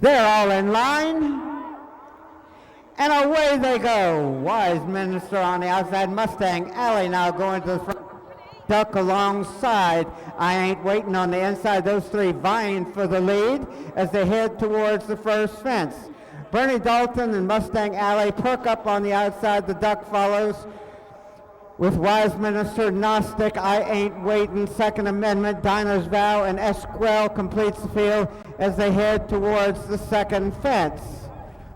They're all in line. And away they go. Wise Minister on the outside. Mustang Alley now going to the front. Duck alongside. I Ain't Waiting on the inside. Those three vying for the lead as they head towards the first fence. Bernie Dalton and Mustang Alley perk up on the outside. The Duck follows with Wise Minister, Gnostic, I Ain't Waiting, Second Amendment, Dinah's Vow, and Esquel completes the field as they head towards the second fence.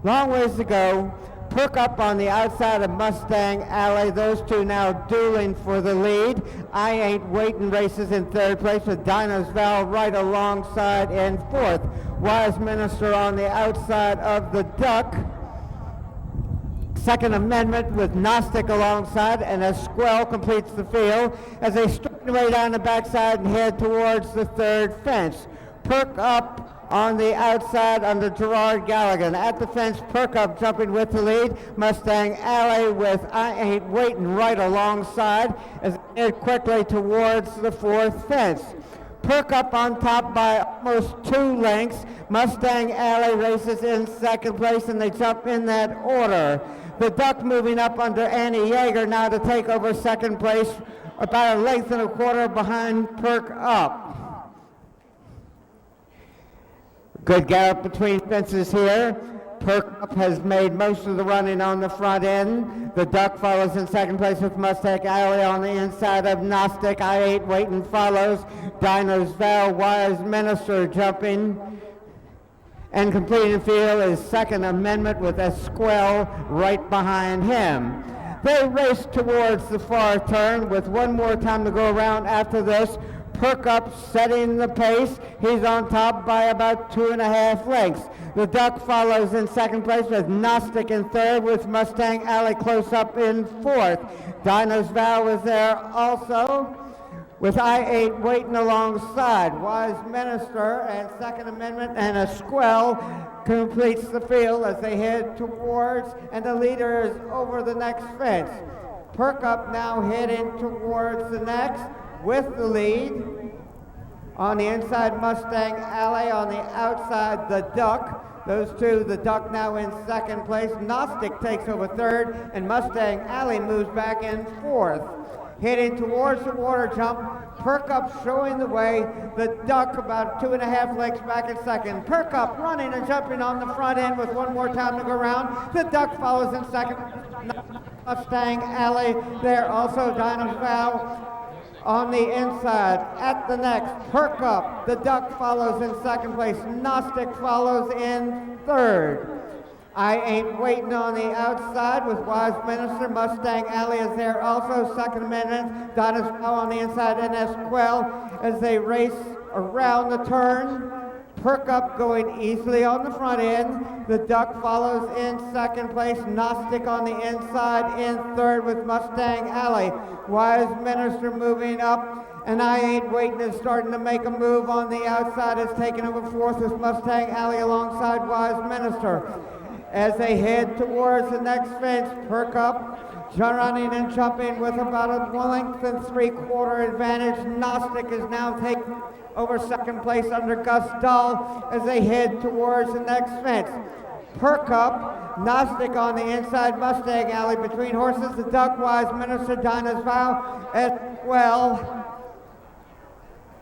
Long ways to go. Perk up on the outside of Mustang Alley. Those two now dueling for the lead. I Ain't Waiting races in third place with Dinah's Vow right alongside in fourth. Wise Minister on the outside of the Duck. Second Amendment with Gnostic alongside, and Esquel completes the field as they straighten away down the backside and head towards the third fence. Perk up on the outside under Gerard Galligan. At the fence, Perk up jumping with the lead. Mustang Alley with I Ain't Waiting right alongside as they head quickly towards the fourth fence. Perk up on top by almost 2 lengths. Mustang Alley races in second place, and they jump in that order. The Duck moving up under Annie Yeager now to take over second place, about 1.25 lengths behind Perk up. Good gallop between fences here. Perk up has made most of the running on the front end. The Duck follows in second place with Mustang Alley on the inside of Gnostic. I Ain't Waiting follows. Dinah's Vow, Wise Minister jumping. And completing the field is Second Amendment with Esquel right behind him. They race towards the far turn with one more time to go around after this. Perk up setting the pace. He's on top by about 2.5 lengths. The Duck follows in second place with Gnostic in third, with Mustang Alley close up in fourth. Dinah's Vow is there also, with I Ain't Waiting alongside. Wise Minister and Second Amendment and Esquel completes the field as they head towards, and the leader is over the next fence. Perk up now heading towards the next with the lead. On the inside, Mustang Alley. On the outside, the Duck. Those two, the Duck now in second place. Gnostic takes over third, and Mustang Alley moves back in fourth. Heading towards the water jump, Perk up showing the way. The Duck about 2.5 lengths back in second. Perk up running and jumping on the front end with one more time to go around. The Duck follows in second. Mustang Alley there also. Dinah's Vow on the inside. At the next, Perk up. The Duck follows in second place. Gnostic follows in third. I Ain't Waiting on the outside with Wise Minister. Mustang Alley is there also. Second Amendment. Dinah's Vow on the inside, and Esquel as they race around the turn. Perk up going easily on the front end. The Duck follows in second place. Gnostic on the inside in third with Mustang Alley. Wise Minister moving up, and I Ain't Waiting is starting to make a move on the outside. It's taking over fourth with Mustang Alley alongside Wise Minister. As they head towards the next fence, Perk up, running and jumping with about a 1.75 length advantage. Gnostic is now taking over second place under Gus Dahl as they head towards the next fence. Perk up, Gnostic on the inside, Mustang Alley between horses, the Duck, Wise Minister, Dinah's Vow as well.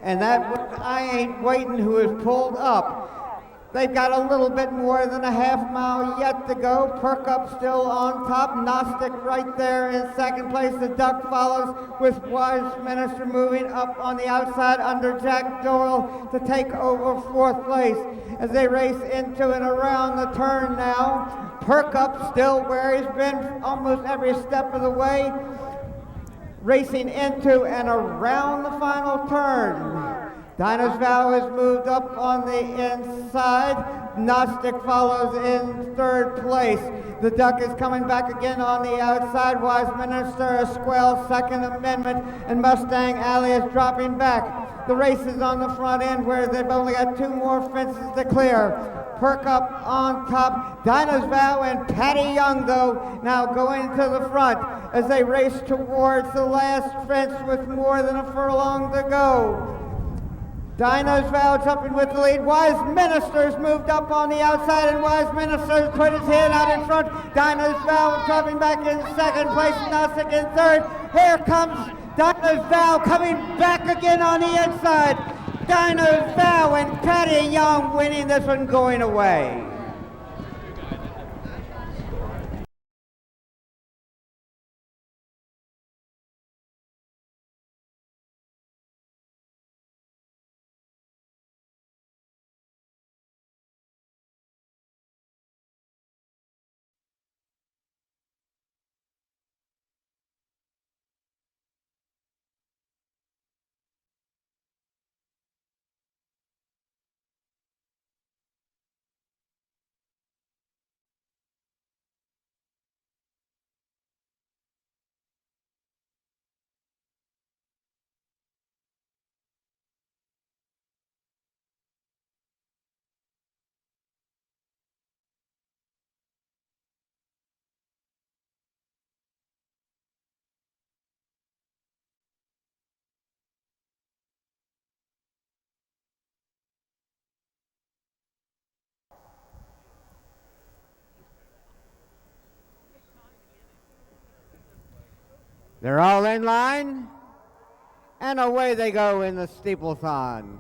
And that was I Ain't Waiting, who is pulled up. They've got a little bit more than a half mile yet to go. Perk up still on top. Gnostic right there in second place. The Duck follows with Wise Minister moving up on the outside under Jack Doyle to take over fourth place as they race into and around the turn now. Perk up still where he's been almost every step of the way, racing into and around the final turn. Dinah's Vow has moved up on the inside. Gnostic follows in third place. The Duck is coming back again on the outside. Wise Minister, Esquel, Second Amendment, and Mustang Alley is dropping back. The race is on the front end where they've only got 2 more fences to clear. Perk up on top. Dinah's Vow and Patty Young, though, now going to the front as they race towards the last fence with more than a furlong to go. Dino's Val jumping with the lead. Wise Ministers moved up on the outside, and Wise Ministers put his head out in front. Dino's Val dropping back in second place, Gnostic in third. Here comes Dino's Val coming back again on the inside. Dino's Val and Patty Young winning this one going away. They're all in line, and away they go in the Steeplethon.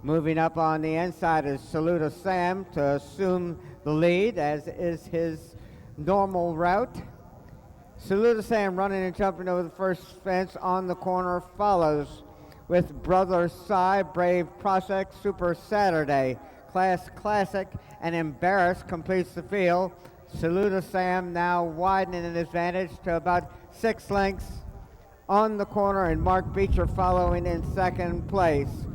Moving up on the inside is Saluda Sam to assume the lead, as is his normal route. Saluda Sam running and jumping over the first fence on the corner follows with Brother Cy, Brave Prospect, Super Saturday, Class Classic, and Embarrass completes the field. Saluda Sam now widening an advantage to about 6 lengths on the corner, and Mark Beecher following in second place.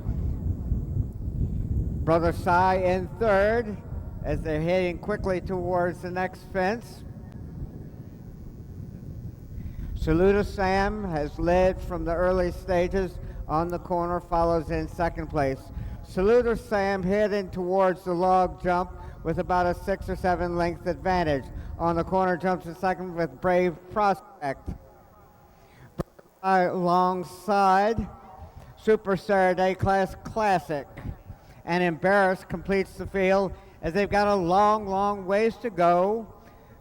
Brother Cy in third as they're heading quickly towards the next fence. Saluda Sam has led from the early stages on the corner, follows in second place. Saluda Sam heading towards the log jump with about a 6 or 7 length advantage. On the corner jumps in second with Brave Prospect. Alongside Super Saturday Class Classic, and Embarrass completes the field as they've got a long ways to go.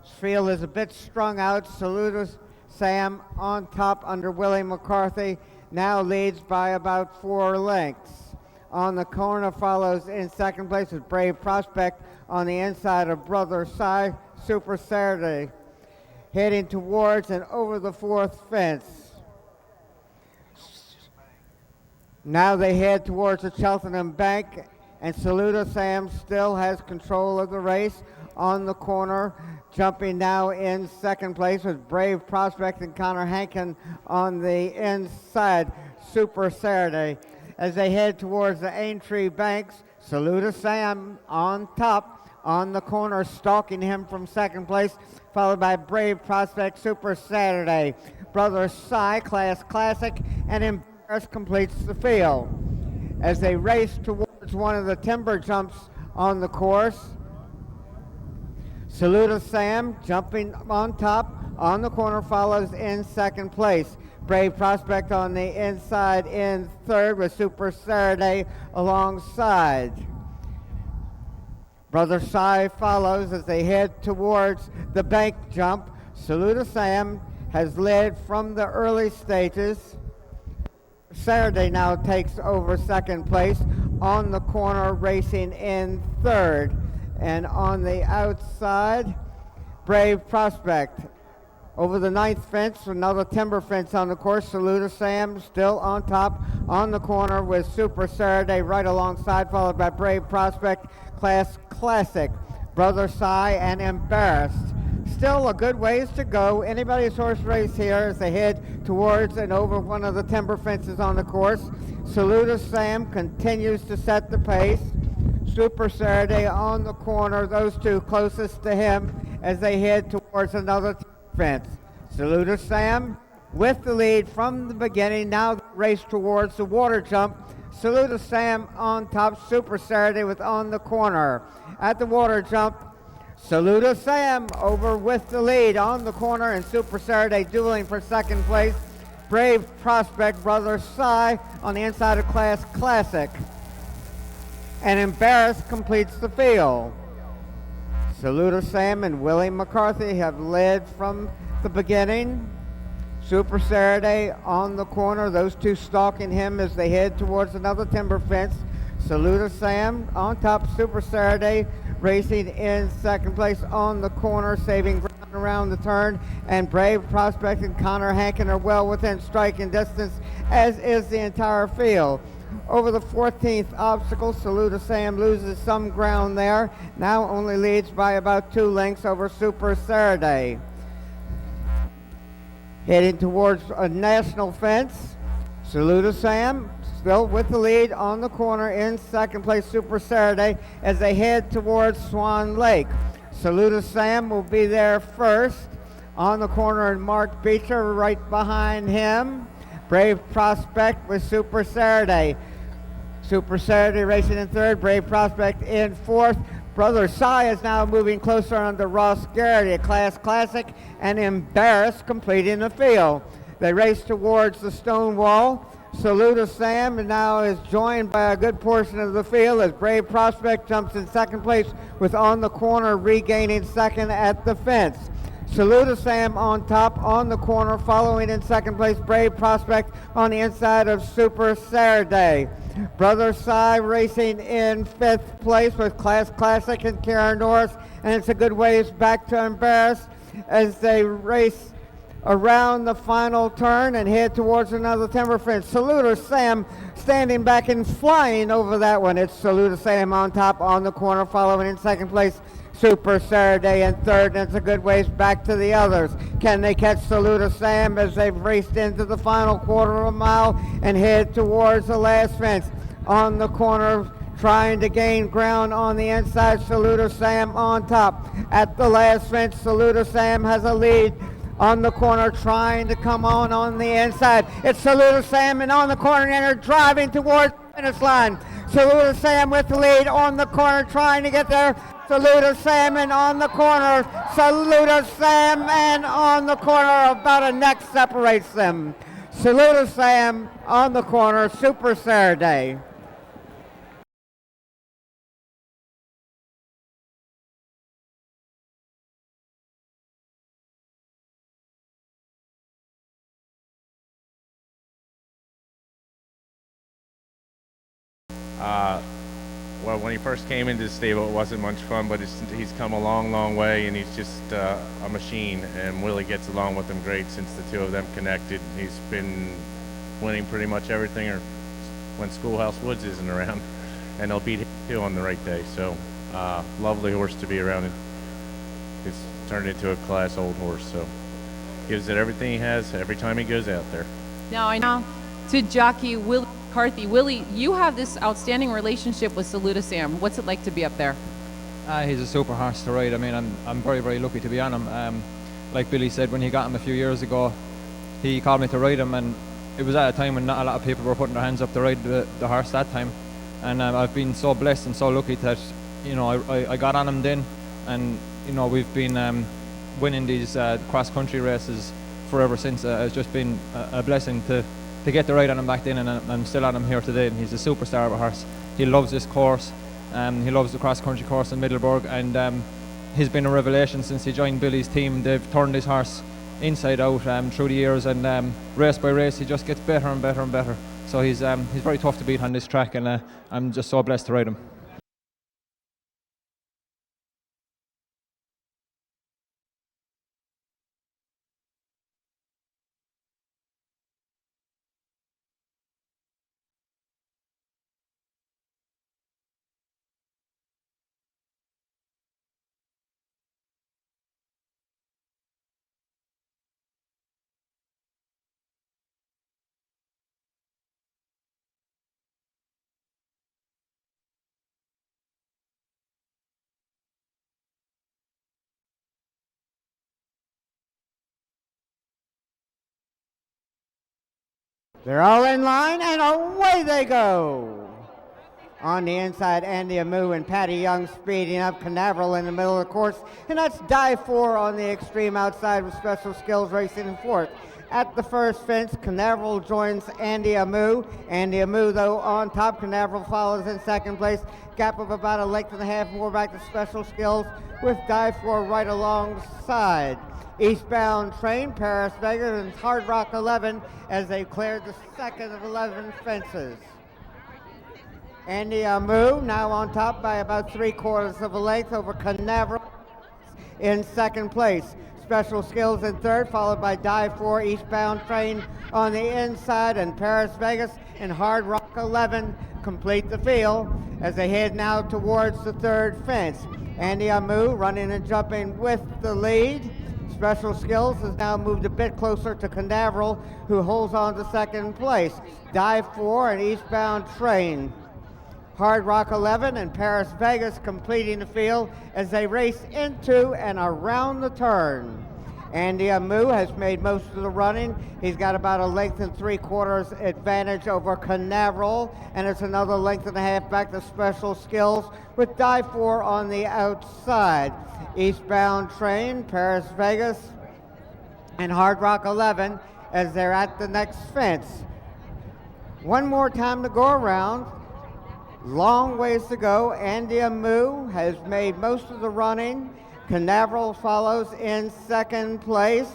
This field is a bit strung out. Saluda Sam on top under Willie McCarthy now leads by about 4 lengths. On the corner follows in second place with Brave Prospect on the inside of Brother Cy, Super Saturday, heading towards and over the fourth fence. Now they head towards the Cheltenham Bank, and Saluda Sam still has control of the race on the corner, jumping now in second place with Brave Prospect and Connor Hankin on the inside, Super Saturday. As they head towards the Aintree Banks, Saluda Sam on top on the corner, stalking him from second place, followed by Brave Prospect, Super Saturday. Brother Cy, Class Classic, and Embarrass completes the field. As they race towards one of the timber jumps on the course, Saluda Sam jumping on top on the corner follows in second place. Brave Prospect on the inside in third with Super Saturday alongside. Brother Cy follows as they head towards the bank jump. Saluda Sam has led from the early stages. Saturday now takes over second place on the corner, racing in third. And on the outside, Brave Prospect. Over the ninth fence, another timber fence on the course. Saluda Sam still on top on the corner with Super Saturday right alongside, followed by Brave Prospect, Class Classic, Brother Cy, and Embarrassed. Still a good ways to go. Anybody's horse race here as they head towards and over one of the timber fences on the course. Saluda Sam continues to set the pace. Super Saturday on the corner, those two closest to him as they head towards another fence. Saluda Sam with the lead from the beginning. Now the race towards the water jump. Saluda Sam on top, Super Saturday with on the corner. At the water jump, Saluda Sam over with the lead on the corner, and Super Saturday dueling for second place. Brave Prospect, Brother Cy on the inside of Class Classic. and Embarrass completes the field. Saluda Sam and Willie McCarthy have led from the beginning. Super Saturday on the corner, those two stalking him as they head towards another timber fence. Saluda Sam on top, Super Saturday racing in second place on the corner, saving ground around the turn, and Brave Prospect and Connor Hankin are well within striking distance, as is the entire field. Over the 14th obstacle, Saluda Sam loses some ground there, now only leads by about 2 lengths over Super Saturday. Heading towards a national fence, Saluda Sam still with the lead on the corner in second place, Super Saturday, as they head towards Swan Lake. Saluda Sam will be there first on the corner, and Mark Beecher right behind him. Brave Prospect with Super Saturday. Super Saturday racing in third, Brave Prospect in fourth. Brother Cy is now moving closer under Ross Garrity, a Class Classic, and Embarrass completing the field. They race towards the stone wall. Saluda Sam now is joined by a good portion of the field as Brave Prospect jumps in second place, with on the corner regaining second at the fence. Saluda Sam on top on the corner, following in second place Brave Prospect on the inside of Super Saturday. Brother Cy racing in fifth place with Class Classic and Karen Norris, and it's a good ways back to Embarrass as they race around the final turn and head towards another timber fence. Saluda Sam standing back and flying over that one. It's Saluda Sam on top on the corner, following in second place Super Saturday in third, and it's a good ways back to the others. Can they catch Saluda Sam as they've raced into the final quarter of a mile and head towards the last fence? On the corner, trying to gain ground on the inside, Saluda Sam on top. At the last fence, Saluda Sam has a lead on the corner, trying to come on the inside. It's Saluda Sam, and on the corner, and they're driving towards the finish line. Saluda Sam with the lead on the corner, trying to get there. Saluda Sam and on the corner. Saluda Sam and on the corner. About a neck separates them. Saluda Sam on the corner. Super Saturday. Well, when he first came into the stable, it wasn't much fun, but he's come a long, long way, and he's just a machine, and Willie gets along with him great since the two of them connected. He's been winning pretty much everything, or when Schoolhouse Woods isn't around, and they'll beat him too on the right day. So, lovely horse to be around. It's turned into a class old horse, so gives it everything he has every time he goes out there. Now I know to jockey Willie McCarthy. Willie, you have this outstanding relationship with Saluda Sam. What's it like to be up there? He's a super horse to ride. I mean, I'm very, very lucky to be on him. Like Billy said, when he got him a few years ago, he called me to ride him, and it was at a time when not a lot of people were putting their hands up to ride the horse that time. And I've been so blessed and so lucky that, you know, I got on him then, and, you know, we've been winning these cross-country races forever since. It's just been a blessing to get the ride on him back then, and I'm still on him here today, and he's a superstar of a horse. He loves this course, he loves the cross-country course in Middleburg, and he's been a revelation since he joined Billy's team. They've turned his horse inside out through the years, and race by race he just gets better and better and better. So he's very tough to beat on this track, and I'm just so blessed to ride him. They're all in line, and away they go. On the inside, Andy Amu and Patty Young speeding up. Canaveral in the middle of the course. And that's Dive 4 on the extreme outside with Special Skills racing in fourth. At the first fence, Canaveral joins Andy Amu. Andy Amu, though, on top. Canaveral follows in second place. Gap of about a length and a half more back to Special Skills with Dive 4 right alongside. Eastbound Train, Paris Vegas, and Hard Rock 11 as they cleared the second of 11 fences. Andy Amu now on top by about 3/4 of a length over Canaveral in second place. Special Skills in third, followed by Dive 4, Eastbound Train on the inside, and Paris Vegas and Hard Rock 11 complete the field as they head now towards the third fence. Andy Amu running and jumping with the lead. Special Skills has now moved a bit closer to Canaveral, who holds on to second place. Dive 4 and Eastbound Train. Hard Rock 11 and Paris Vegas completing the field as they race into and around the turn. Andy Amu has made most of the running. He's got about a length and 3/4 advantage over Canaveral, and it's another length and a half back to Special Skills with Dive 4 on the outside. Eastbound Train, Paris Vegas, and Hard Rock 11 as they're at the next fence. One more time to go around. Long ways to go. Andy Amu has made most of the running. Canaveral follows in second place.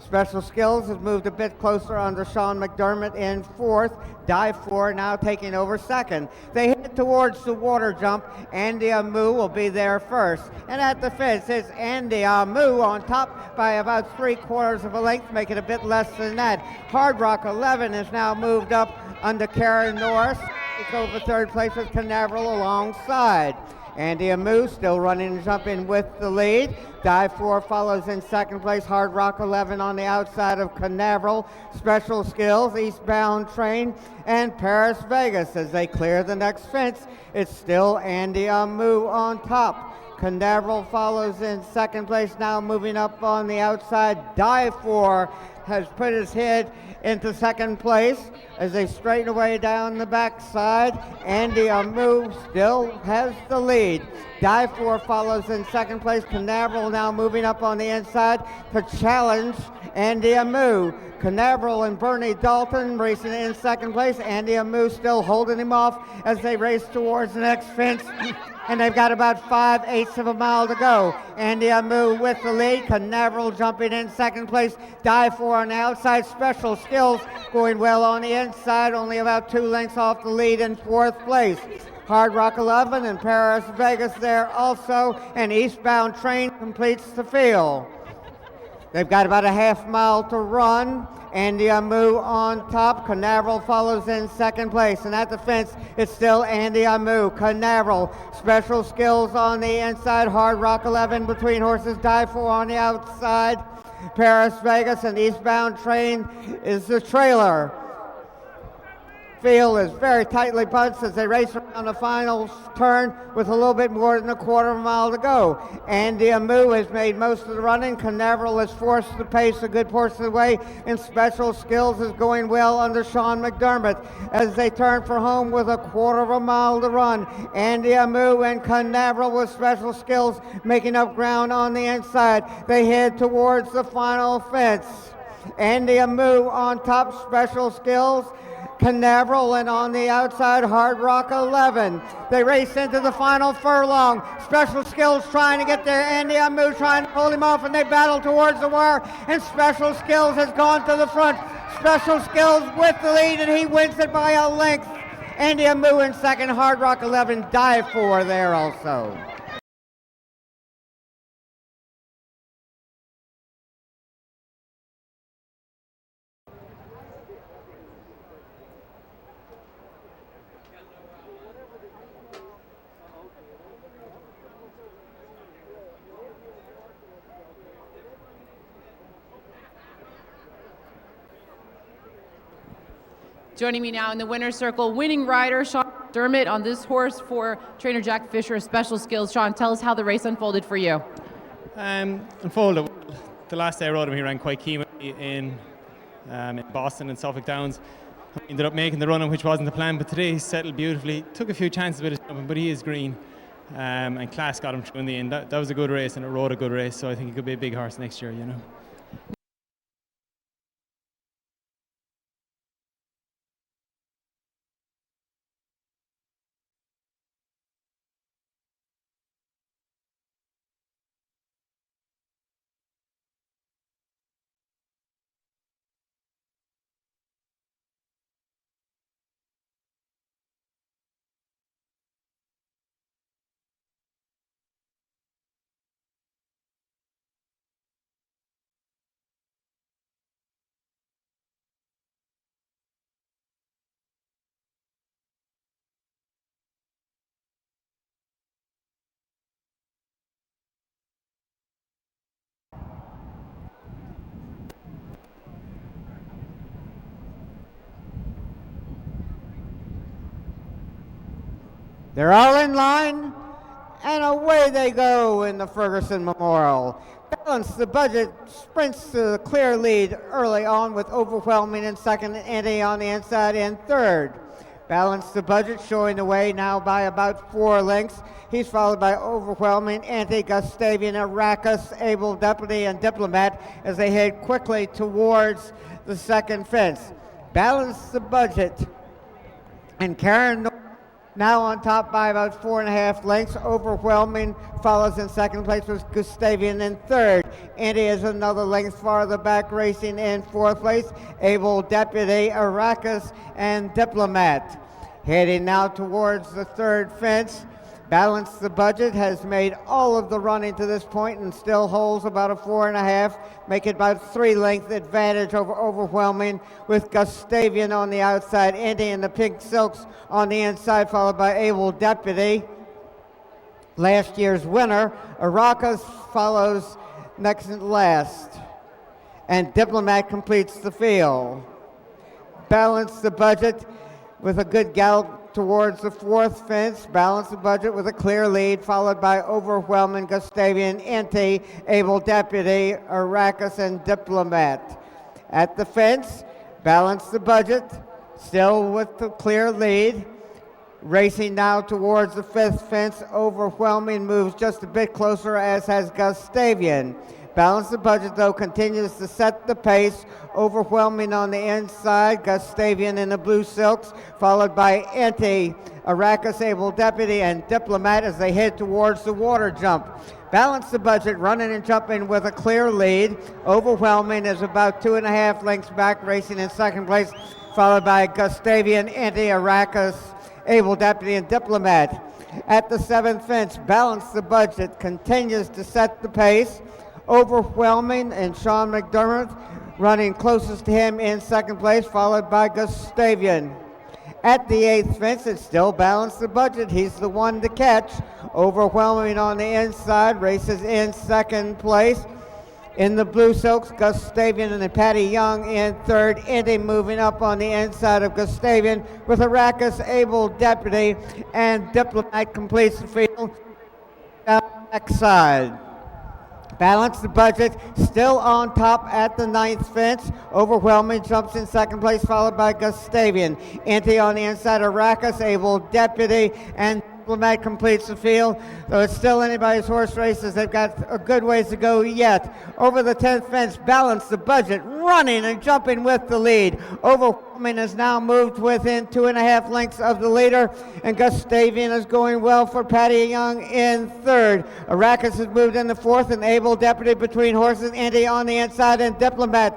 Special Skills has moved a bit closer under Sean McDermott in fourth. Dive 4 now taking over second. They head towards the water jump. Andy Amu will be there first. And at the fence, it's Andy Amu on top by about 3/4 of a length, making a bit less than that. Hard Rock 11 has now moved up under Karen Norris. It's over third place with Canaveral alongside. Andy Amu still running and jumping with the lead. Dive 4 follows in second place. Hard Rock 11 on the outside of Canaveral. Special Skills, Eastbound Train, and Paris Vegas as they clear the next fence. It's still Andy Amu on top. Canaveral follows in second place, now moving up on the outside. Dive 4 has put his head into second place as they straighten away down the backside. Andy Amu still has the lead. Dive 4 follows in second place. Canaveral now moving up on the inside to challenge Andy Amu. Canaveral and Bernie Dalton racing in second place. Andy Amu still holding him off as they race towards the next fence. And they've got about 5/8 of a mile to go. Andy Amu with the lead. Canaveral jumping in second place. Dive 4 on the outside. Special Skills going well on the inside, only about 2 lengths off the lead in fourth place. Hard Rock 11 and Paris Vegas there also, and Eastbound Train completes the field. They've got about a half mile to run. Andy Amu on top. Canaveral follows in second place. And at the fence, it's still Andy Amu. Canaveral. Special Skills on the inside. Hard Rock 11 between horses. Dive 4 on the outside. Paris Vegas and Eastbound Train is the trailer. Field is very tightly bunched as they race around the final turn with a little bit more than a quarter of a mile to go. Andy Amu has made most of the running. Canaveral has forced the pace a good portion of the way, and Special Skills is going well under Sean McDermott as they turn for home with a quarter of a mile to run. Andy Amu and Canaveral with Special Skills making up ground on the inside. They head towards the final fence. Andy Amu on top, Special Skills, Canaveral, and on the outside, Hard Rock 11. They race into the final furlong. Special Skills trying to get there. Andy Amu trying to pull him off, and they battle towards the wire, and Special Skills has gone to the front. Special Skills with the lead, and he wins it by a length. Andy Amu in second, Hard Rock 11, Dive 4 there also. Joining me now in the winner's circle, winning rider Sean McDermott on this horse for trainer Jack Fisher of Special Skills. Sean, tell us how the race unfolded for you. Unfolded. The last day I rode him, he ran quite keen in Boston and Suffolk Downs. Ended up making the run, which wasn't the plan, but today he settled beautifully. Took a few chances with his jumping, but he is green. And class got him through in the end. That was a good race, and it rode a good race, so I think he could be a big horse next year, you know. They're all in line, and away they go in the Ferguson Memorial. Balance the Budget sprints to the clear lead early on with Overwhelming in second, Andy on the inside in third. Balance the Budget showing the way now by about 4 lengths. He's followed by Overwhelming, Gustavian, Arrakis, Able Deputy, and Diplomat as they head quickly towards the second fence. Balance the Budget and Karen now on top by about 4.5 lengths. Overwhelming follows in second place with Gustavian in third. Andy is another length farther back, racing in fourth place. Able Deputy, Arrakis, and Diplomat. Heading now towards the third fence. Balance the Budget has made all of the running to this point and still holds about a 4.5, make it about 3-length advantage over Overwhelming, with Gustavian on the outside, Andy in the pink silks on the inside, followed by Able Deputy. Last year's winner, Arrakis, follows next and last, and Diplomat completes the field. Balance the Budget with a good gallop towards the fourth fence. Balance the Budget with a clear lead, followed by Overwhelming, Gustavian, Anti, Able Deputy, Arrakis, and Diplomat. At the fence, Balance the Budget, still with the clear lead. Racing now towards the fifth fence, Overwhelming moves just a bit closer, as has Gustavian. Balance the Budget, though, continues to set the pace. Overwhelming on the inside, Gustavian in the blue silks, followed by Anti, Arrakis, Able Deputy, and Diplomat as they head towards the water jump. Balance the Budget running and jumping with a clear lead. Overwhelming is about 2.5 lengths back, racing in second place, followed by Gustavian, Anti, Arrakis, Able Deputy, and Diplomat. At the seventh fence, Balance the Budget continues to set the pace. Overwhelming and Sean McDermott running closest to him in second place, followed by Gustavian. At the eighth fence, it's still Balance the Budget. He's the one to catch. Overwhelming on the inside, races in second place. In the blue silks, Gustavian and Patty Young in third. Indy moving up on the inside of Gustavian with Arrakis, Able Deputy, and Diplomat completes the field down the backside. Balance the Budget still on top at the ninth fence. Overwhelming jumps in second place, followed by Gustavian. Anti on the inside, Arrakis, Able Deputy, and Diplomat completes the field. Though it's still anybody's horse races, they've got a good ways to go yet. Over the 10th fence, Balance the Budget running and jumping with the lead. Overwhelming has now moved within 2.5 lengths of the leader, and Gustavian is going well for Patty Young in third. Arrakis has moved in the fourth, and Able Deputy between horses, Andy on the inside, and Diplomat.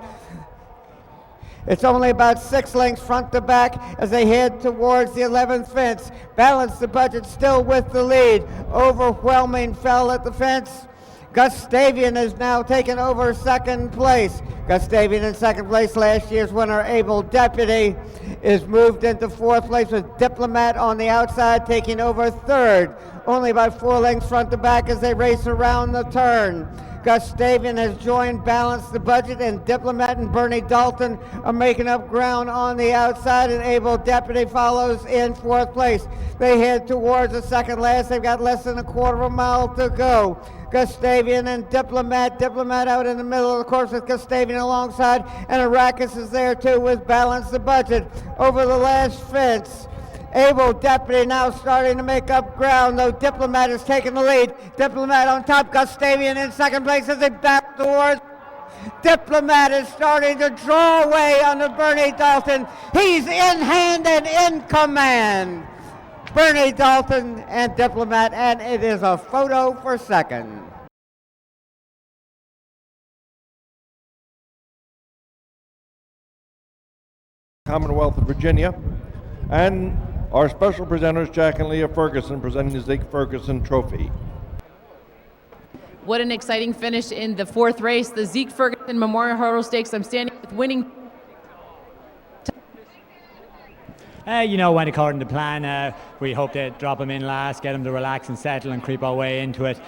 It's only about 6 lengths front to back as they head towards the 11th fence. Balance the Budget still with the lead. Overwhelming fell at the fence. Gustavian is now taken over second place. Gustavian in second place, last year's winner, Able Deputy, is moved into fourth place with Diplomat on the outside taking over third. Only about 4 lengths front to back as they race around the turn. Gustavian has joined Balance the Budget, and Diplomat and Bernie Dalton are making up ground on the outside, and Able Deputy follows in fourth place. They head towards the second last. They've got less than a quarter of a mile to go. Gustavian and Diplomat out in the middle of the course with Gustavian alongside, and Arrakis is there too with Balance the Budget. Over the last fence, Able Deputy now starting to make up ground, though Diplomat is taking the lead. Diplomat on top, Gustavian in second place as they back towards. Diplomat is starting to draw away under Bernie Dalton. He's in hand and in command. Bernie Dalton and Diplomat, and it is a photo for second. Commonwealth of Virginia, and our special presenters, Jack and Leah Ferguson, presenting the Zeke Ferguson Trophy. What an exciting finish in the fourth race, the Zeke Ferguson Memorial Hurdle Stakes. I'm standing with winning. Went according to plan. We hope to drop him in last, get him to relax and settle and creep our way into it.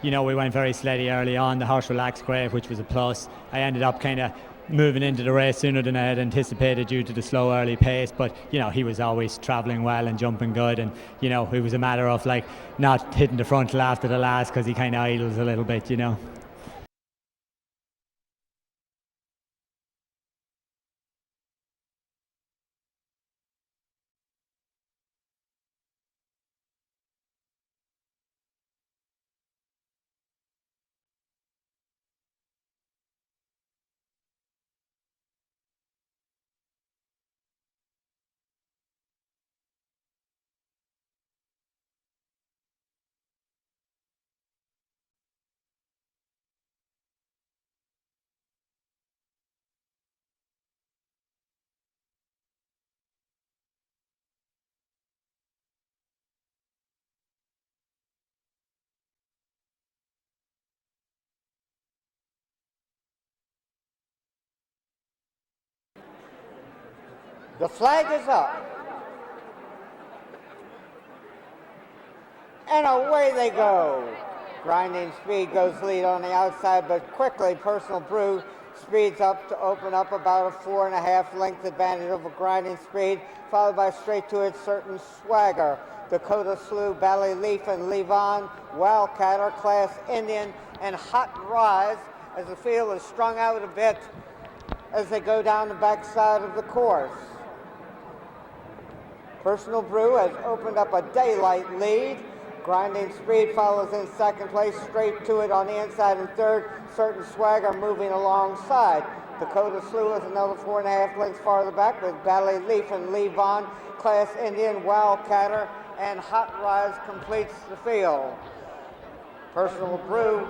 We went very steady early on. The horse relaxed great, which was a plus. I ended up kind of moving into the race sooner than I had anticipated due to the slow early pace, but he was always travelling well and jumping good, and it was a matter of not hitting the frontal after the last because he kind of idles a little bit. The flag is up. And away they go. Grinding Speed goes lead on the outside, but quickly Personal Brew speeds up to open up about a 4.5 length advantage over Grinding Speed, followed by Straight to It Certain Swagger. Dakota Slew, Bally Leaf, and Levon, Wildcatter, Class Indian, and Hot Rise as the field is strung out a bit as they go down the backside of the course. Personal Brew has opened up a daylight lead. Grinding Speed follows in second place, Straight to It on the inside in third. Certain Swagger moving alongside. Dakota Slew is another 4.5 lengths farther back with Bally Leaf and Levon, Class Indian, Wildcatter, and Hot Rise completes the field. Personal Brew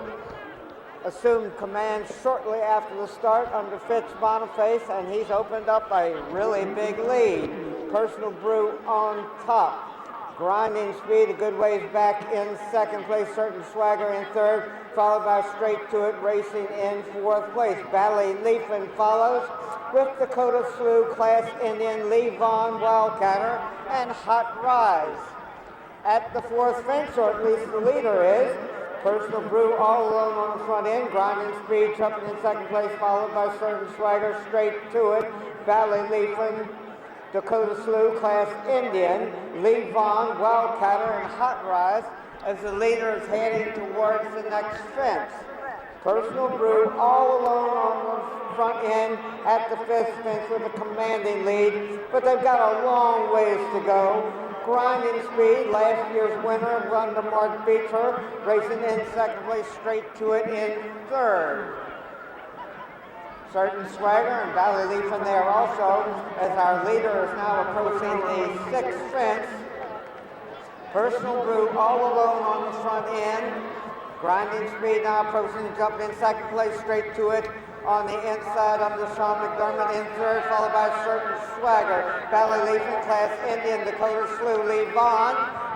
assumed command shortly after the start under Fitz Boniface, and he's opened up a really big lead. Personal Brew on top. Grinding Speed a good ways back in second place, Certain Swagger in third, followed by Straight to It racing in fourth place. Bally Leafin follows with Dakota Slew, Class Indian, Levon, Wildcatter, and Hot Rise. At the fourth fence, or at least the leader is, Personal Brew all alone on the front end. Grinding Speed jumping in second place, followed by Certain Swagger, Straight to It, Bally Leafin, Dakota Slew, Class Indian, Levon, Wildcatter, and Hot Rise as the leader is heading towards the next fence. Personal Brew all alone on the front end at the fifth fence with a commanding lead, but they've got a long ways to go. Grinding Speed, last year's winner, run to Mark Beecher, racing in second place, Straight to It in third. Certain Swagger and Bally Leaf in there also, as our leader is now approaching the sixth fence. Personal Brew all alone on the front end. Grinding Speed now approaching, jumping in second place, Straight to It on the inside under Sean McDermott in third, followed by Certain Swagger, Bally Leaf and Class Indian, Dakota Slew, Levon,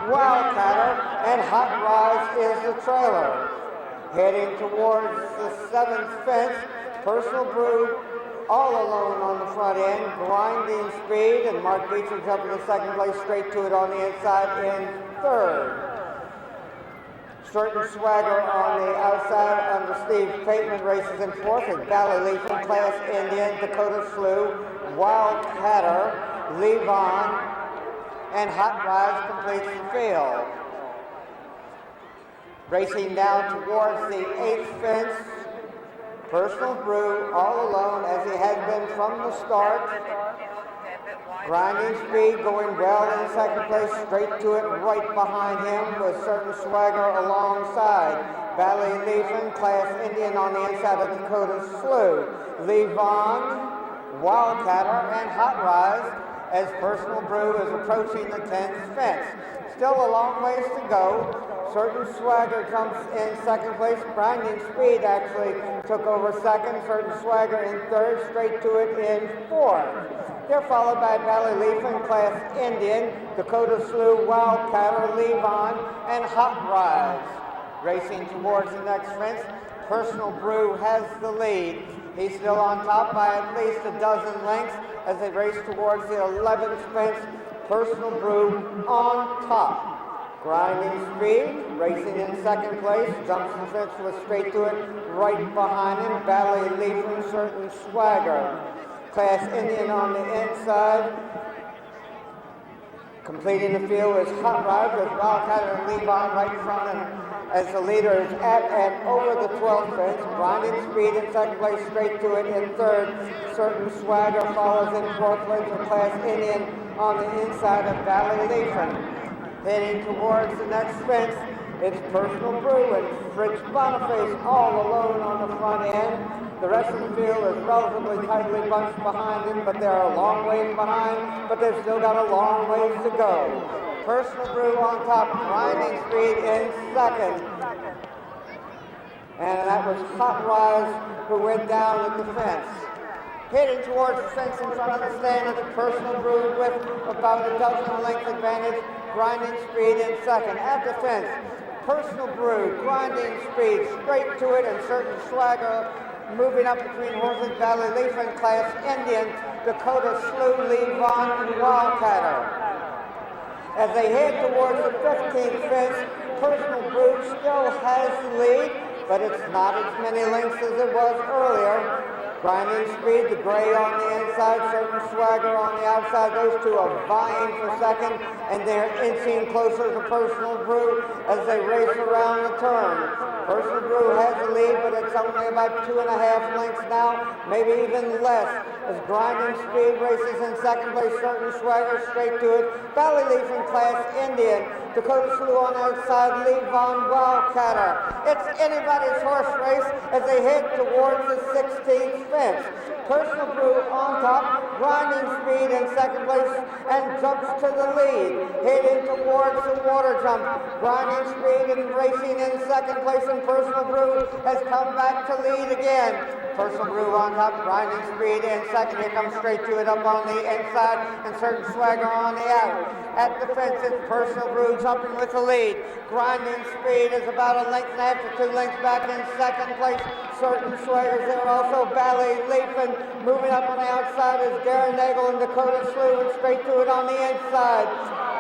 Wildcatter, and Hot Rise is the trailer. Heading towards the seventh fence, Personal Brew all alone on the front end, Grinding Speed, and Mark Beecher jumping in second place, Straight to It on the inside in third. Certain Swagger on the outside under Steve Pateman races in fourth as Valley Leaf and Class Indian, Dakota Slew, Wildcatter, Levon, and Hot Rise completes the field. Racing down towards the 8th fence, Personal Brew all alone as he has been from the start. Grinding Speed going well in second place, straight to it right behind him with Certain Swagger alongside. Valley Leaf and Class Indian on the inside of Dakota Slew. Levon, Wildcatter, and Hot Rise as Personal Brew is approaching the 10th fence. Still a long ways to go. Certain Swagger jumps in second place. Grinding Speed actually took over second. Certain Swagger in third. Straight to it in fourth. They're followed by Valley Leaf and Class Indian, Dakota Slew, Wildcatter, Levon, and Hot Rise. Racing towards the next fence, Personal Brew has the lead. He's still on top by at least a dozen lengths as they race towards the 11th fence. Personal Brew on top. Grinding Speed, racing in second place, jumps the fence with straight to it, right behind him, Valley Leaf and Certain Swagger. Class Indian on the inside. Completing the field is Hot Rod with Wildcatter and Levon right in front of him as the leader is at and over the 12th fence. Grinding Speed in second place, straight to it in third. Certain Swagger follows in fourth place with Class Indian on the inside of Valley Leaf. Heading towards the next fence, it's Personal Brew and Fritz Boniface all alone on the front end. The rest of the field is relatively tightly bunched behind him, but they're a long ways behind, but they've still got a long ways to go. Personal Brew on top, Grinding Speed in second. And that was Hot Rise who went down at the fence. Heading towards the fence in front of the stand is Personal Brew with about a dozen length advantage. Grinding Speed in second. At the fence, Personal Brew, Grinding Speed, straight to it, and Certain Swagger moving up between horses, Valley Leaf and Class Indian, Dakota Slew, Levon, and Wildcatter. As they head towards the 15th fence, Personal Brew still has the lead, but it's not as many lengths as it was earlier. Grinding Speed, the gray on the inside, Certain Swagger on the outside. Those two are vying for second, and they're inching closer to Personal Brew as they race around the turn. Personal Brew has the lead, but it's only about 2.5 lengths now, maybe even less. As Grinding Speed races in second place, Certain Swagger straight to it. Valley Leaf and Class Indian. Dakota Slew on the outside, Levon, Wildcatter. It's anybody's horse race as they head towards the 16th fence. Personal Brew on top, Grinding Speed in second place and jumps to the lead. Heading towards the water jump. Grinding Speed and racing in second place, and Personal Brew has come back to lead again. Personal Brew on top, Grinding Speed in second. Here comes straight to it up on the inside, and Certain Swagger on the out. At the fence, it's Personal Brew jumping with the lead. Grinding Speed is about a length and a half to 2 lengths back in second place. Certain Swagger's there also. Valley Leaf and moving up on the outside is Darren Nagel and Dakota Slew, and straight to it on the inside.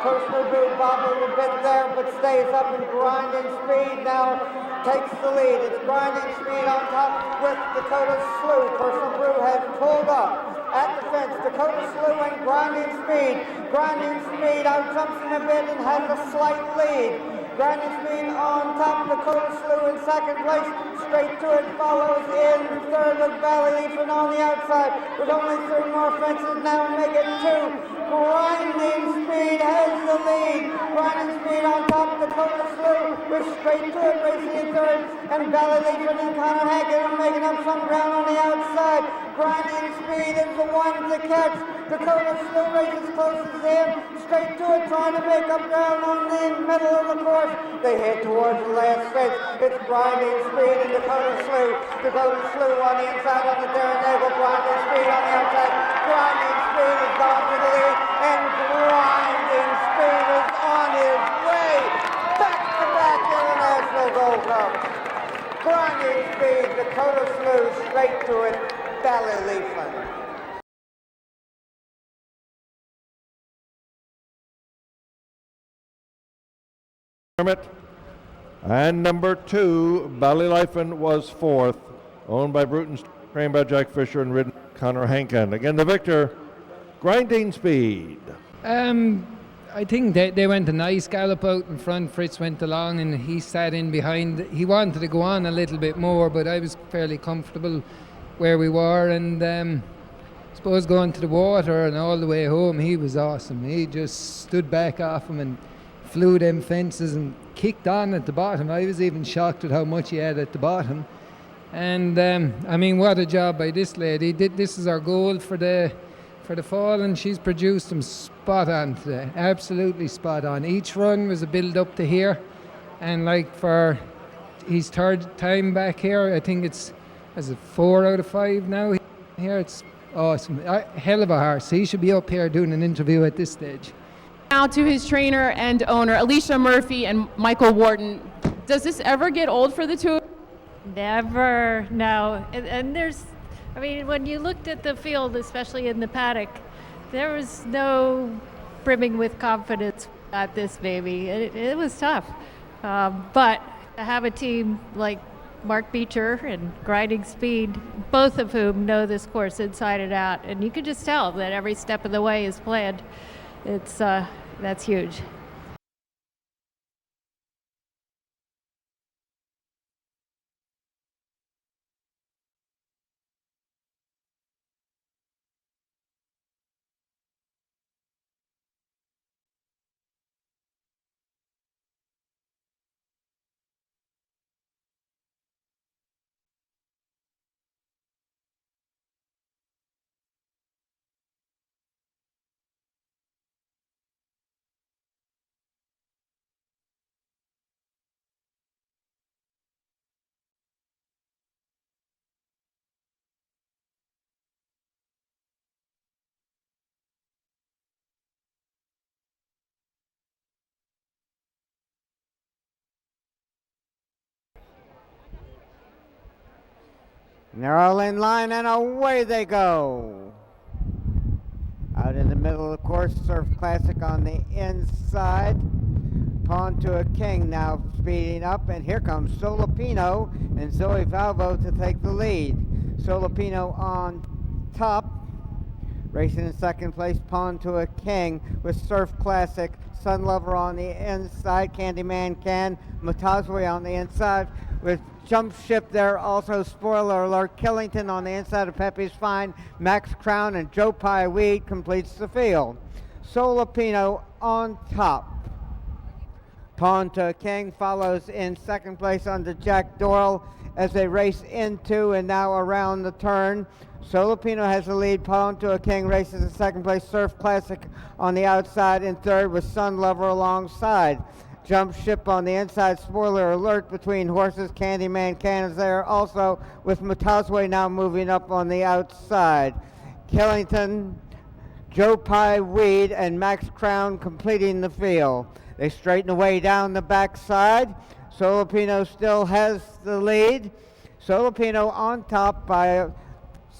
Personal Brew bobbled a bit there, but stays up, and Grinding Speed now takes the lead. It's Grinding Speed on top with Dakota Slew. Personal Brew has pulled up. At the fence, Dakota Slew and Grinding Speed. Grinding Speed out jumps him a bit and has a slight lead. Grinding Speed on top, Dakota Slew in second place. Straight to it follows in third with Valley Leaf and on the outside. With only 3 more fences now, make it 2. Grinding Speed has the lead. Grinding Speed on top, Dakota Slew with straight to it racing in third. And Valley Leaf and Connor Hackett are making up some ground on the outside. Grinding Speed is the one to catch. Dakota Slew races close as him. Straight to it, trying to make up ground on the middle of the course. They head towards the last fence. It's Grinding Speed and Dakota Slew. Dakota Slew on the inside on the Darren Nagel. Grinding Speed on the outside. Grinding Speed is gone to the lead. And Grinding Speed is on his way back-to-back International Gold Cup. Grinding Speed, Dakota Slew straight to it. Valley Leafland. And number 2, Ballylifen, was 4th, owned by Bruton, trained by Jack Fisher and ridden by Connor Hankin. Again, the victor, Grinding Speed. I think they went a nice gallop out in front. Fritz went along and he sat in behind. He wanted to go on a little bit more, but I was fairly comfortable where we were. And I suppose going to the water and all the way home, he was awesome. He just stood back off him and flew them fences and kicked on at the bottom. I was even shocked at how much he had at the bottom. And I mean, what a job by this lady. This is our goal for the fall, and she's produced them spot on today, absolutely spot on. Each run was a build up to here, and like for his third time back here, I think it's 4 out of 5 now here. It's awesome, hell of a horse. He should be up here doing an interview at this stage. Now to his trainer and owner, Alicia Murphy and Michael Wharton. Does this ever get old for the two? Never, no. And there's, I mean, when you looked at the field, especially in the paddock, there was no brimming with confidence at this baby. It was tough. But to have a team like Mark Beecher and Grinding Speed, both of whom know this course inside and out, and you can just tell that every step of the way is planned. That's huge. And they're all in line, and away they go. Out in the middle of the course, Surf Classic on the inside. Pawn to a King now speeding up, and here comes Solopino and Zoe Valvo to take the lead. Solopino on top, racing in second place, Pawn to a King with Surf Classic, Sun Lover on the inside, Candyman Can, Matazwe on the inside with Jump Ship there, also spoiler alert, Killington on the inside of Pepe's Fine, Max Crown and Joe Pie Weed completes the field. Solopino on top. Pawn to a King follows in second place under Jack Doyle as they race into and now around the turn. Solopino has the lead. Pawn to a King races in second place. Surf Classic on the outside in third with Sun Lover alongside. Jump Ship on the inside, spoiler alert between horses. Candyman Can is there also with Matazwe now moving up on the outside. Killington, Joe Pie Weed, and Max Crown completing the field. They straighten away down the backside. Solopino still has the lead. Solopino on top by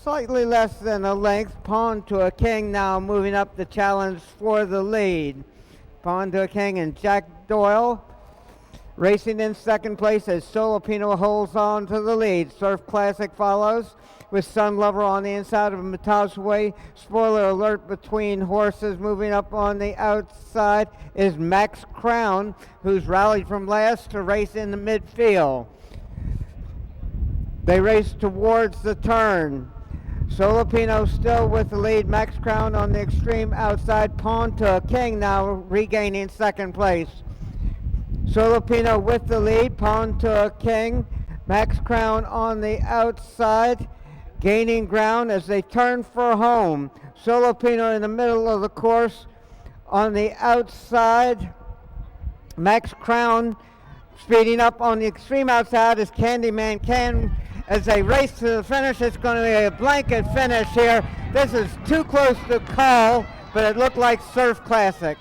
slightly less than a length. Pawn to a King now moving up the challenge for the lead. Pawn to a King and Jack Doyle racing in second place as Solopino holds on to the lead. Surf Classic follows with Sun Lover on the inside of Matazwe. Spoiler alert between horses. Moving up on the outside is Max Crown, who's rallied from last to race in the midfield. They race towards the turn. Solopino still with the lead. Max Crown on the extreme outside. Pawn to a King now regaining second place. Solopino with the lead. Pawn to a King. Max Crown on the outside, gaining ground as they turn for home. Solopino in the middle of the course on the outside. Max Crown speeding up on the extreme outside as Candyman Can. As they race to the finish, it's going to be a blanket finish here. This is too close to call, but it looked like Surf Classic.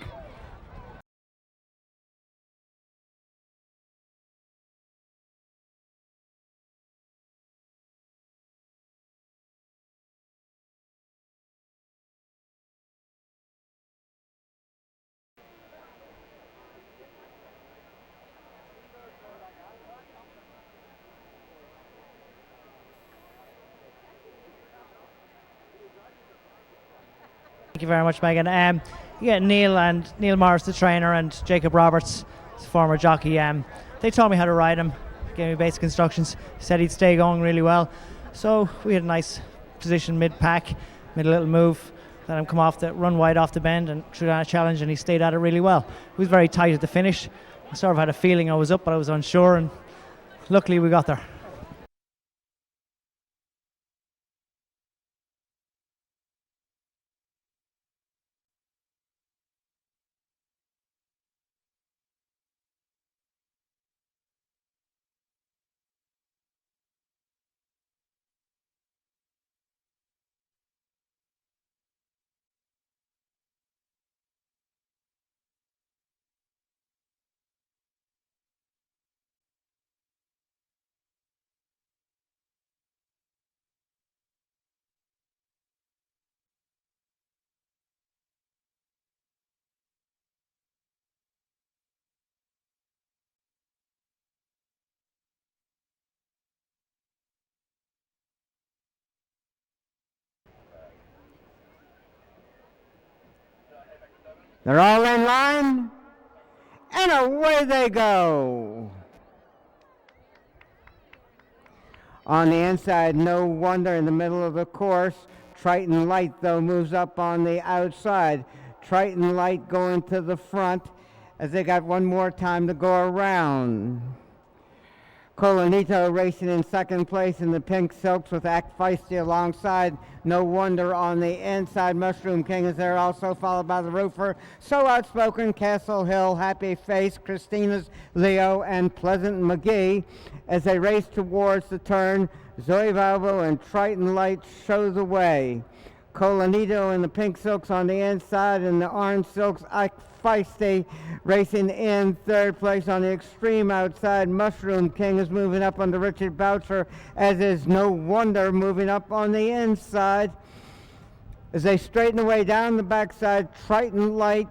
Thank you very much, Megan. Neil Morris, the trainer, and Jacob Roberts, the former jockey. They taught me how to ride him, gave me basic instructions, said he'd stay going really well. So we had a nice position mid-pack, made a little move, let him come off the run wide off the bend and threw down a challenge, and he stayed at it really well. He was very tight at the finish. I sort of had a feeling I was up, but I was unsure, and luckily we got there. They're all in line, and away they go. On the inside, No Wonder in the middle of the course. Triton Light, though, moves up on the outside. Triton Light going to the front as they got one more time to go around. Colanito racing in second place in the pink silks with Act Feisty alongside. No Wonder on the inside. Mushroom King is there also, followed by the Roofer. So Outspoken, Castle Hill, Happy Face, Christina's Leo, and Pleasant McGee. As they race towards the turn, Zoe Valvo and Triton Light show the way. Colanito in the pink silks on the inside, and the orange silks, Act Feisty racing in third place. On the extreme outside, Mushroom King is moving up under Richard Boucher, as is No Wonder moving up on the inside. As they straighten away down the backside, Triton Light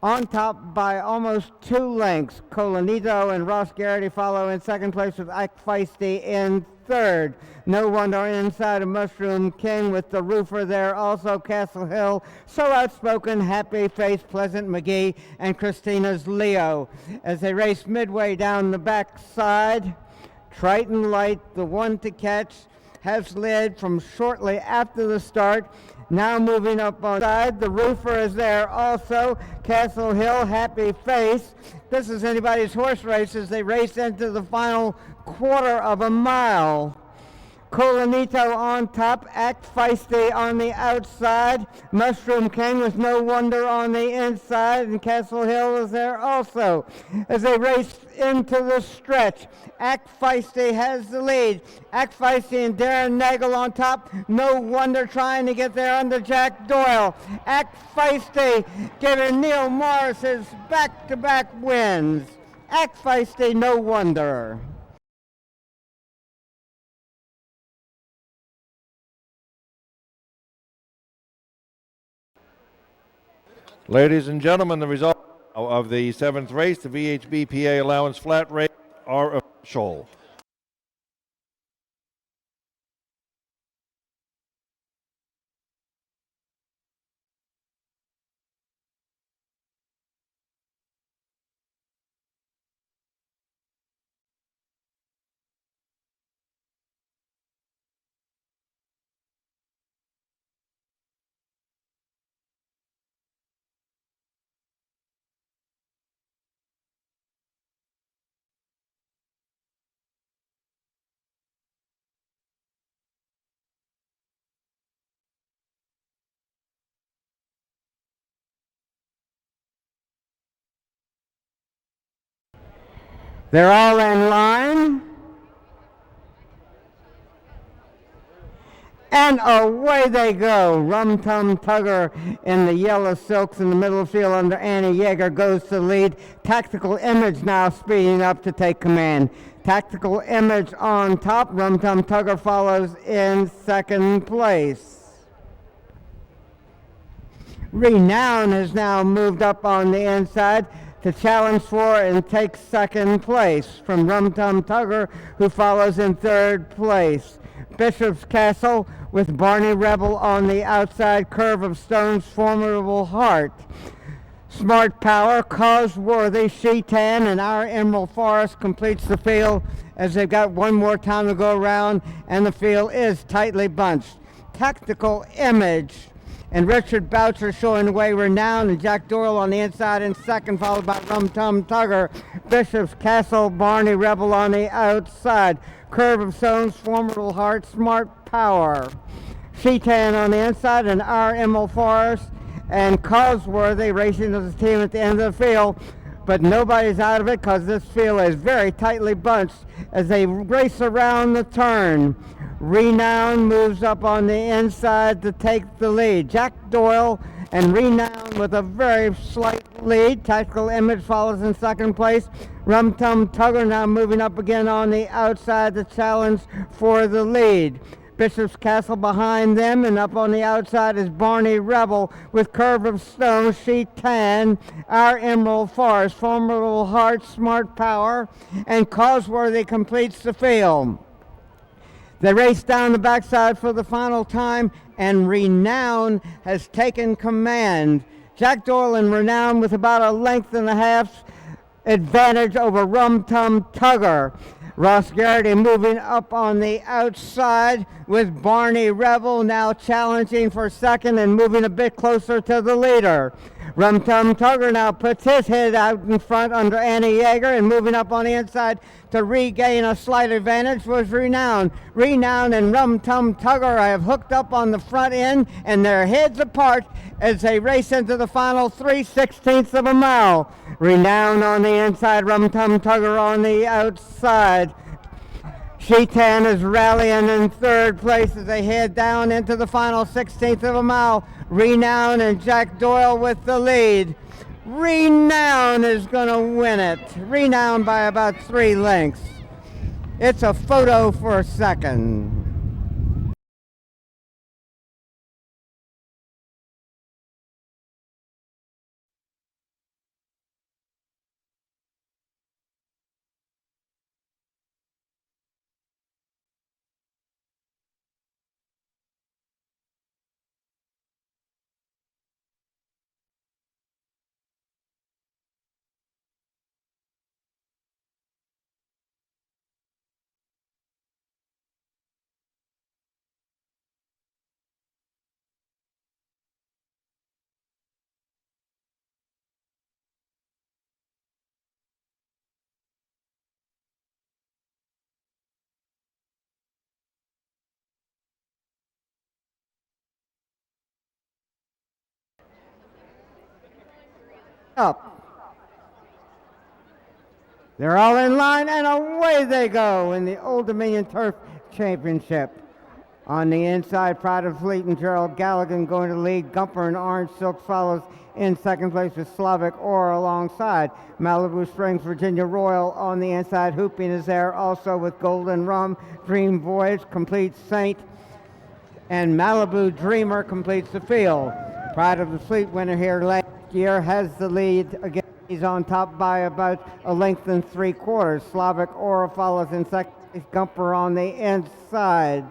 on top by almost 2 lengths. Colanito and Ross Garrity follow in second place with Act Feisty in third. No Wonder inside of Mushroom King with the Roofer there, also Castle Hill, So Outspoken, Happy Face, Pleasant McGee, and Christina's Leo. As they race midway down the backside, Triton Light, the one to catch, has led from shortly after the start. Now moving up on side, the Roofer is there also. Castle Hill, Happy Face. This is anybody's horse race as they race into the final quarter of a mile. Colanito on top, Act Feisty on the outside, Mushroom King with No Wonder on the inside, and Castle Hill is there also. As they race into the stretch, Act Feisty has the lead. Act Feisty and Darren Nagel on top, No Wonder trying to get there under Jack Doyle. Act Feisty giving Neil Morris his back-to-back wins. Act Feisty, No Wonder. Ladies and gentlemen, the result of the 7th race, the VHBPA Allowance Flat Race, are official. They're all in line. And away they go. Rum Tum Tugger in the yellow silks in the middle field under Annie Yeager goes to lead. Tactical Image now speeding up to take command. Tactical Image on top. Rum Tum Tugger follows in second place. Renown has now moved up on the inside to challenge for and take second place from Rum Tum Tugger, who follows in third place. Bishop's Castle with Barney Rebel on the outside. Curve of Stone's Formidable Heart. Smart Power, Causeworthy, Shetan, and Our Emerald Forest completes the field as they've got one more time to go around, and the field is tightly bunched. Tactical Image and Richard Boucher showing the way. Renown and Jack Doyle on the inside in second, followed by Rum Tum Tugger. Bishop's Castle, Barney Rebel on the outside. Curve of Stone's Formidable Heart, Smart Power. Shetan on the inside, and Our Emerald Forest and Causeworthy racing as a team at the end of the field. But nobody's out of it because this field is very tightly bunched as they race around the turn. Renown moves up on the inside to take the lead. Jack Doyle and Renown with a very slight lead. Tactical Image follows in second place. Rum Tum Tugger now moving up again on the outside to challenge for the lead. Bishop's Castle behind them, and up on the outside is Barney Rebel with Curve of Stone, Shetan, Our Emerald Forest, Formidable Heart, Smart Power, and Causeworthy completes the field. They race down the backside for the final time, and Renown has taken command. Jack Doyle and Renown with about a length and a half advantage over Rum Tum Tugger. Ross Garrity moving up on the outside with Barney Rebel now challenging for second and moving a bit closer to the leader. Rum Tum Tugger now puts his head out in front under Annie Yeager, and moving up on the inside to regain a slight advantage was Renown. Renown and Rum Tum Tugger have hooked up on the front end, and their heads apart as they race into the final 3/16 of a mile. Renown on the inside, Rum Tum Tugger on the outside. Shetan is rallying in third place as they head down into the final 16th of a mile. Renown and Jack Doyle with the lead. Renown is going to win it. Renown by about 3 lengths. It's a photo for a second. Up. They're all in line, and away they go in the Old Dominion Turf Championship. On the inside, Pride of Fleet and Gerald Galligan going to lead. Gumper and Orange Silk follows in second place with Slavic Ore alongside. Malibu Springs, Virginia Royal on the inside. Hooping is there also with Golden Rum. Dream Voyage completes Saint, and Malibu Dreamer completes the field. Pride of the Fleet winner here last year has the lead again. He's on top by about a length and 3/4. Slavic Ore follows in second place. Gumper on the inside.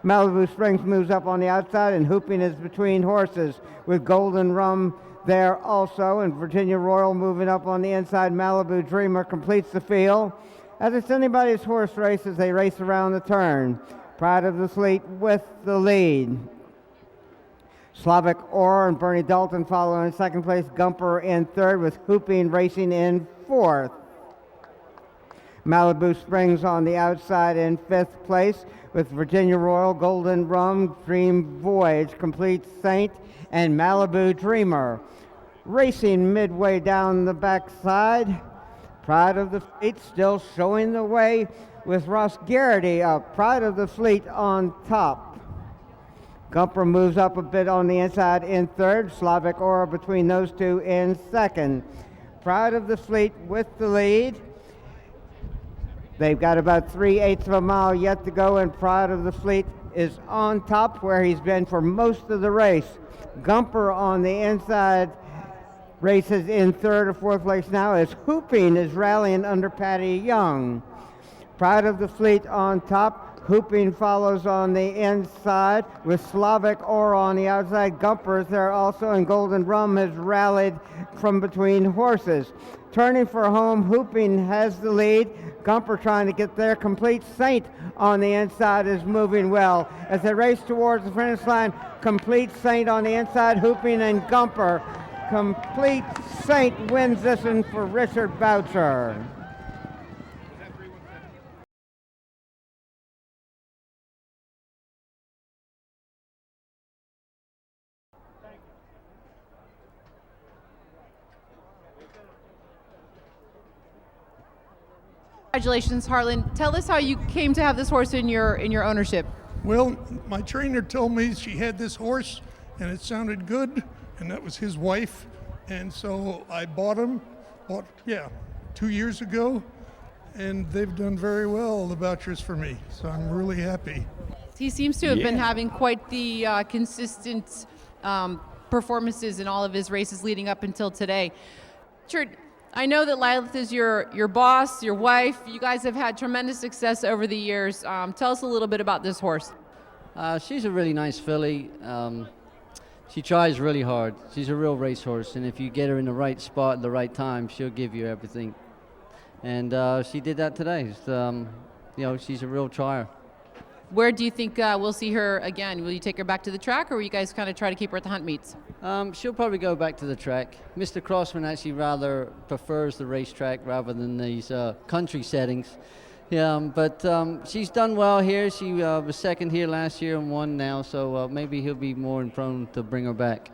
Malibu Springs moves up on the outside, and Hooping is between horses with Golden Rum there also, and Virginia Royal moving up on the inside. Malibu Dreamer completes the field. As it's anybody's horse race as they race around the turn. Pride of the Fleet with the lead. Slavic Ore and Bernie Dalton follow in second place. Gumper in third with Hooping racing in fourth. Malibu Springs on the outside in fifth place with Virginia Royal, Golden Rum, Dream Voyage, Complete Saint, and Malibu Dreamer. Racing midway down the backside, Pride of the Fleet still showing the way with Ross Garrity up. Pride of the Fleet on top. Gumper moves up a bit on the inside in third. Slavic Ore between those two in second. Pride of the Fleet with the lead. They've got about 3/8 of a mile yet to go, and Pride of the Fleet is on top where he's been for most of the race. Gumper on the inside races in third or fourth place now as Hooping is rallying under Patty Young. Pride of the Fleet on top. Hooping follows on the inside with Slavic Ore on the outside. Gumpers there also, and Golden Rum has rallied from between horses. Turning for home, Hooping has the lead. Gumper trying to get there. Complete Saint on the inside is moving well. As they race towards the finish line, Complete Saint on the inside, Hooping and Gumper. Complete Saint wins this one for Richard Boucher. Congratulations, Harlan. Tell us how you came to have this horse in your ownership. Well, my trainer told me she had this horse and it sounded good, and that was his wife. And so I bought him, 2 years ago, and they've done very well, the Bouchers, for me. So I'm really happy. He seems to have been having quite the consistent performances in all of his races leading up until today. Richard, I know that Lilith is your boss, your wife. You guys have had tremendous success over the years. Tell us a little bit about this horse. She's a really nice filly. She tries really hard. She's a real racehorse, and if you get her in the right spot at the right time, she'll give you everything. And she did that today. She's a real trier. Where do you think we'll see her again? Will you take her back to the track, or will you guys kind of try to keep her at the hunt meets? She'll probably go back to the track. Mr. Crossman actually rather prefers the racetrack rather than these country settings. But she's done well here. She was second here last year and won now, so maybe he'll be more prone to bring her back.